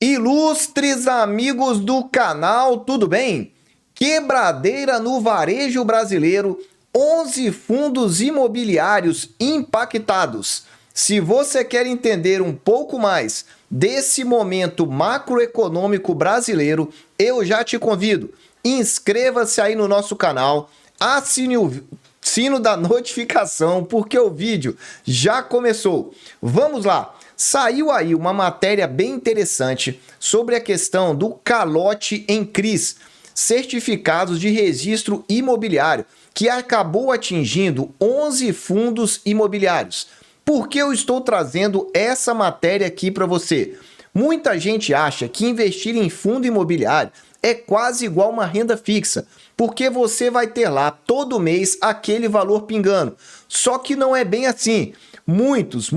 Ilustres amigos do canal, tudo bem? Quebradeira no varejo brasileiro, 11 fundos imobiliários impactados. Se você quer entender um pouco mais desse momento macroeconômico brasileiro, eu já te convido. Inscreva-se aí no nosso canal, assine o sino da notificação, porque o vídeo já começou. Vamos lá! Saiu aí uma matéria bem interessante sobre a questão do calote em CRIs, certificados de registro imobiliário, que acabou atingindo 11 fundos imobiliários. Por que eu estou trazendo essa matéria aqui para você? Muita gente acha que investir em fundo imobiliário é quase igual uma renda fixa, porque você vai ter lá todo mês aquele valor pingando. Só que não é bem assim. Muitos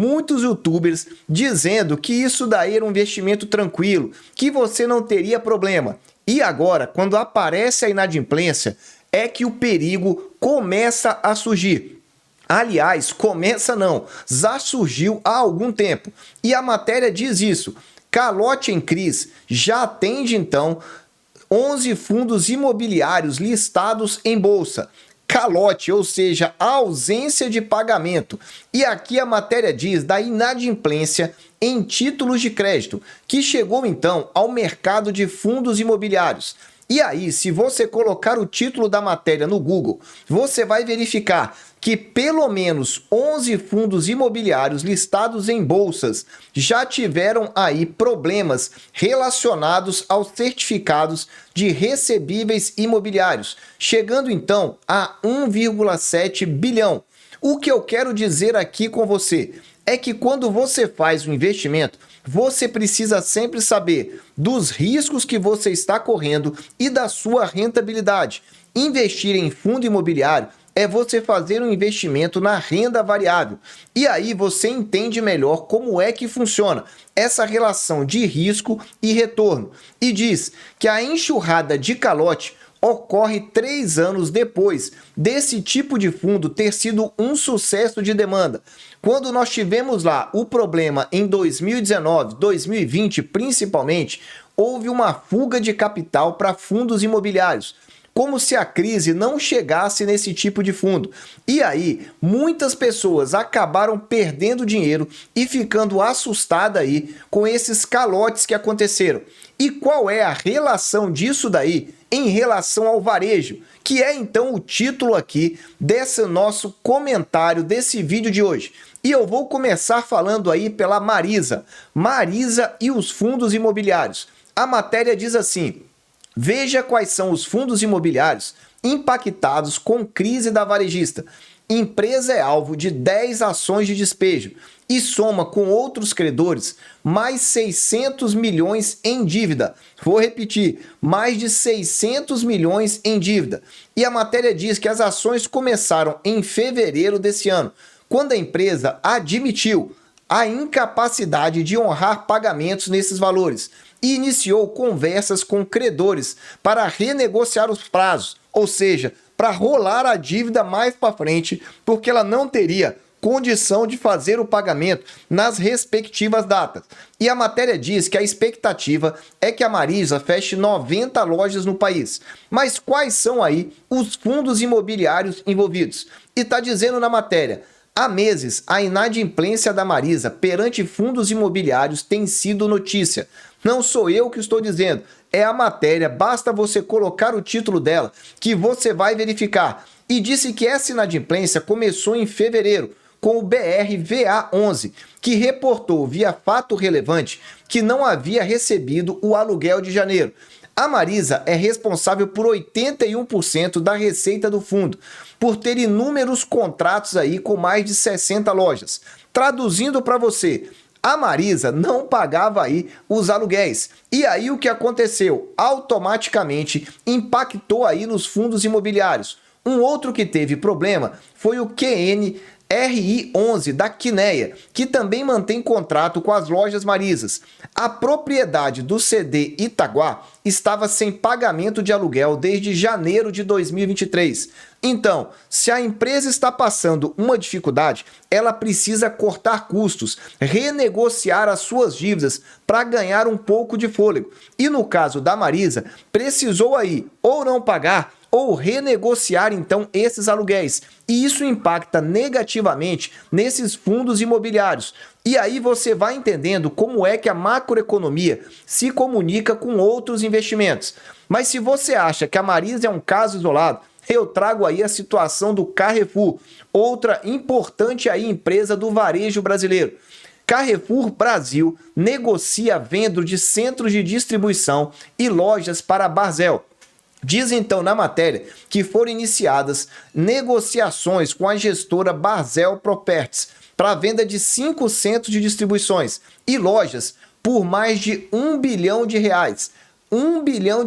youtubers dizendo que isso daí era um investimento tranquilo, que você não teria problema. E agora, quando aparece a inadimplência, é que o perigo começa a surgir. Aliás, começa não, já surgiu há algum tempo. E a matéria diz isso. Calote em CRIs já atende então 11 fundos imobiliários listados em bolsa. Calote, ou seja, a ausência de pagamento. E aqui a matéria diz da inadimplência em títulos de crédito, que chegou então ao mercado de fundos imobiliários. E aí, se você colocar o título da matéria no Google, você vai verificar que pelo menos 11 fundos imobiliários listados em bolsas já tiveram aí problemas relacionados aos certificados de recebíveis imobiliários, chegando então a 1,7 bilhão. O que eu quero dizer aqui com você é que quando você faz um investimento, você precisa sempre saber dos riscos que você está correndo e da sua rentabilidade. Investir em fundo imobiliário é você fazer um investimento na renda variável. E aí você entende melhor como é que funciona essa relação de risco e retorno. E diz que a enxurrada de calote ocorre 3 anos depois desse tipo de fundo ter sido um sucesso de demanda. Quando nós tivemos lá o problema em 2019, 2020 principalmente, houve uma fuga de capital para fundos imobiliários, como se a crise não chegasse nesse tipo de fundo. E aí, muitas pessoas acabaram perdendo dinheiro e ficando assustadas aí com esses calotes que aconteceram. E qual é a relação disso daí em relação ao varejo? Que é então o título aqui desse nosso comentário, desse vídeo de hoje. E eu vou começar falando aí pela Marisa. Marisa e os fundos imobiliários. A matéria diz assim: veja quais são os fundos imobiliários impactados com crise da varejista. Empresa é alvo de 10 ações de despejo e soma com outros credores mais 600 milhões em dívida. Vou repetir, mais de 600 milhões em dívida. E a matéria diz que as ações começaram em fevereiro desse ano, quando a empresa admitiu a incapacidade de honrar pagamentos nesses valores e iniciou conversas com credores para renegociar os prazos, ou seja, para rolar a dívida mais para frente, porque ela não teria condição de fazer o pagamento nas respectivas datas. E a matéria diz que a expectativa é que a Marisa feche 90 lojas no país. Mas quais são aí os fundos imobiliários envolvidos? E está dizendo na matéria: há meses, a inadimplência da Marisa perante fundos imobiliários tem sido notícia. Não sou eu que estou dizendo, é a matéria, basta você colocar o título dela que você vai verificar. E disse que essa inadimplência começou em fevereiro, com o BRVA11, que reportou via fato relevante que não havia recebido o aluguel de janeiro. A Marisa é responsável por 81% da receita do fundo, por ter inúmeros contratos aí com mais de 60 lojas. Traduzindo para você, a Marisa não pagava aí os aluguéis. E aí o que aconteceu? Automaticamente impactou aí nos fundos imobiliários. Um outro que teve problema foi o QN RI11 da Quineia, que também mantém contrato com as lojas Marizas. A propriedade do CD Itaguá estava sem pagamento de aluguel desde janeiro de 2023. Então, se a empresa está passando uma dificuldade, ela precisa cortar custos, renegociar as suas dívidas para ganhar um pouco de fôlego. E no caso da Marisa, precisou aí ou não pagar ou renegociar então esses aluguéis. E isso impacta negativamente nesses fundos imobiliários. E aí você vai entendendo como é que a macroeconomia se comunica com outros investimentos. Mas se você acha que a Marisa é um caso isolado, eu trago aí a situação do Carrefour, outra importante aí empresa do varejo brasileiro. Carrefour Brasil negocia a venda de centros de distribuição e lojas para a Barzel. Diz então na matéria que foram iniciadas negociações com a gestora Barzel Properties para a venda de 5 centros de distribuições e lojas por mais de R$ 1 bilhão. R$ 1 bilhão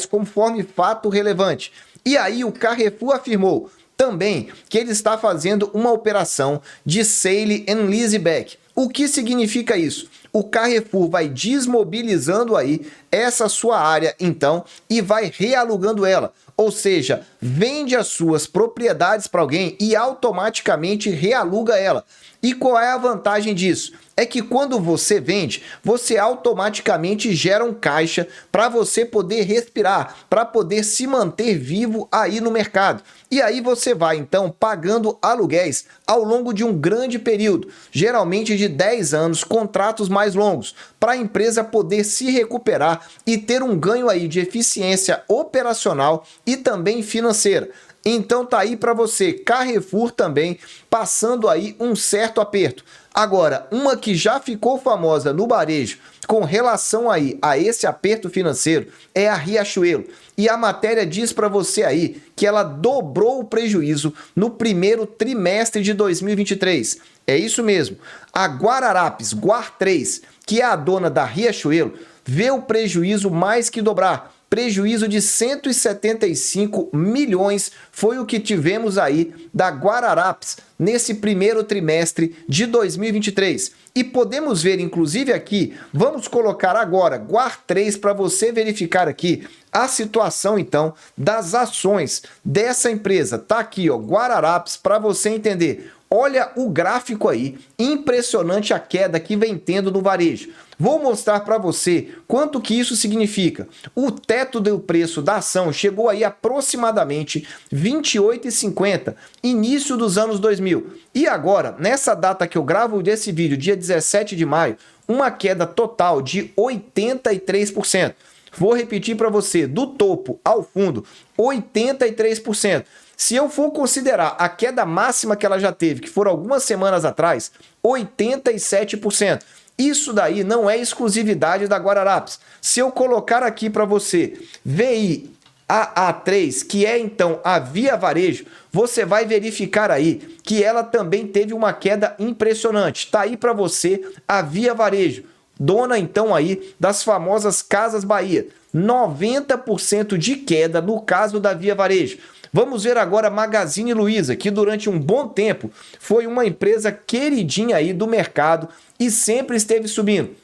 conforme fato relevante. E aí o Carrefour afirmou também que ele está fazendo uma operação de sale and leaseback. O que significa isso? O Carrefour vai desmobilizando aí essa sua área, então, e vai realugando ela. Ou seja, vende as suas propriedades para alguém e automaticamente realuga ela. E qual é a vantagem disso? É que quando você vende, você automaticamente gera um caixa para você poder respirar, para poder se manter vivo aí no mercado. E aí você vai então pagando aluguéis ao longo de um grande período, geralmente de 10 anos, contratos mais longos, para a empresa poder se recuperar e ter um ganho aí de eficiência operacional e também financeira. Então tá aí para você, Carrefour também passando aí um certo aperto. Agora, uma que já ficou famosa no varejo com relação aí a esse aperto financeiro é a Riachuelo. E a matéria diz para você aí que ela dobrou o prejuízo no primeiro trimestre de 2023. É isso mesmo. A Guararapes, Guar3, que é a dona da Riachuelo, vê o prejuízo mais que dobrar. Prejuízo de 175 milhões foi o que tivemos aí da Guararapes nesse primeiro trimestre de 2023. E podemos ver, inclusive aqui, vamos colocar agora Guar3 para você verificar aqui a situação, então, das ações dessa empresa. Tá aqui, ó, Guararapes, para você entender. Olha o gráfico aí, impressionante a queda que vem tendo no varejo. Vou mostrar para você quanto que isso significa. O teto do preço da ação chegou aí aproximadamente R$ 28,50, início dos anos 2000. E agora, nessa data que eu gravo desse vídeo, dia 17 de maio, uma queda total de 83%. Vou repetir para você, do topo ao fundo, 83%. Se eu for considerar a queda máxima que ela já teve, que foram algumas semanas atrás, 87%. Isso daí não é exclusividade da Guararapes. Se eu colocar aqui para você VIAA3, que é então a Via Varejo, você vai verificar aí que ela também teve uma queda impressionante. Está aí para você a Via Varejo, dona então aí das famosas Casas Bahia. 90% de queda no caso da Via Varejo. Vamos ver agora Magazine Luiza, que durante um bom tempo foi uma empresa queridinha aí do mercado e sempre esteve subindo.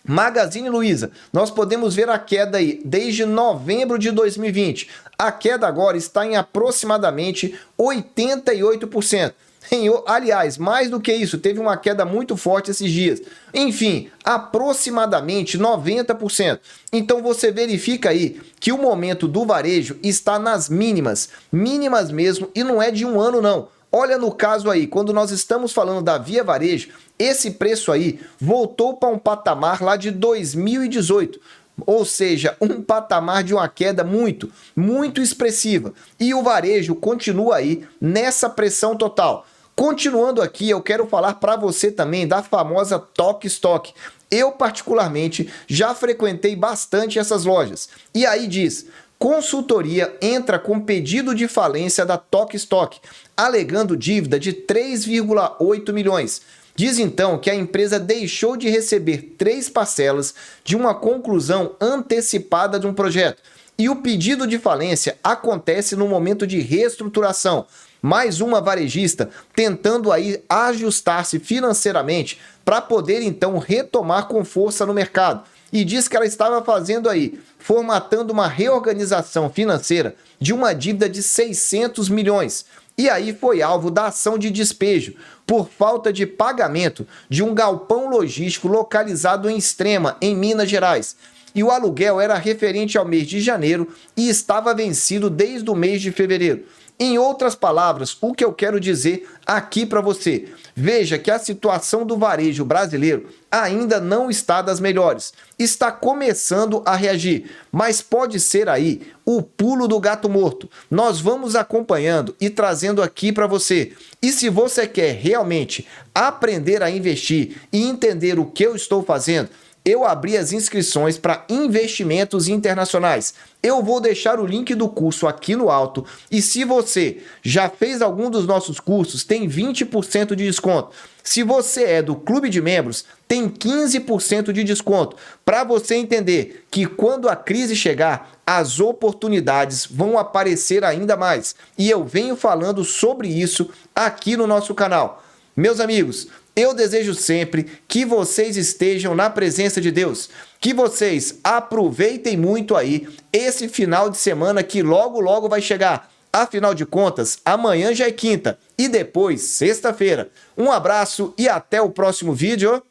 Magazine Luiza, nós podemos ver a queda aí desde novembro de 2020. A queda agora está em aproximadamente 88%. Aliás, mais do que isso, teve uma queda muito forte esses dias. Enfim, aproximadamente 90%. Então você verifica aí que o momento do varejo está nas mínimas. Mínimas mesmo, e não é de um ano não. Olha no caso aí, quando nós estamos falando da Via Varejo, esse preço aí voltou para um patamar lá de 2018. Ou seja, um patamar de uma queda muito expressiva. E o varejo continua aí nessa pressão total. Continuando aqui, eu quero falar para você também da famosa Tok Stock. Eu, particularmente, já frequentei bastante essas lojas. E aí diz, consultoria entra com pedido de falência da Tok Stock, alegando dívida de 3,8 milhões. Diz então que a empresa deixou de receber 3 parcelas de uma conclusão antecipada de um projeto. e o pedido de falência acontece no momento de reestruturação. Mais uma varejista tentando aí ajustar-se financeiramente para poder então retomar com força no mercado. E diz que ela estava fazendo aí, formatando uma reorganização financeira de uma dívida de 600 milhões. E aí foi alvo da ação de despejo por falta de pagamento de um galpão logístico localizado em Extrema, em Minas Gerais. E o aluguel era referente ao mês de janeiro e estava vencido desde o mês de fevereiro. Em outras palavras, o que eu quero dizer aqui para você, veja que a situação do varejo brasileiro ainda não está das melhores. Está começando a reagir, mas pode ser aí o pulo do gato morto. Nós vamos acompanhando e trazendo aqui para você. E se você quer realmente aprender a investir e entender o que eu estou fazendo, eu abri as inscrições para investimentos internacionais. Eu vou deixar o link do curso aqui no alto e se você já fez algum dos nossos cursos, tem 20% de desconto. Se você é do clube de membros, tem 15% de desconto. Para você entender que quando a crise chegar, as oportunidades vão aparecer ainda mais. E eu venho falando sobre isso aqui no nosso canal. Meus amigos, eu desejo sempre que vocês estejam na presença de Deus, que vocês aproveitem muito aí esse final de semana que logo logo vai chegar. Afinal de contas, amanhã já é quinta e depois sexta-feira. Um abraço e até o próximo vídeo.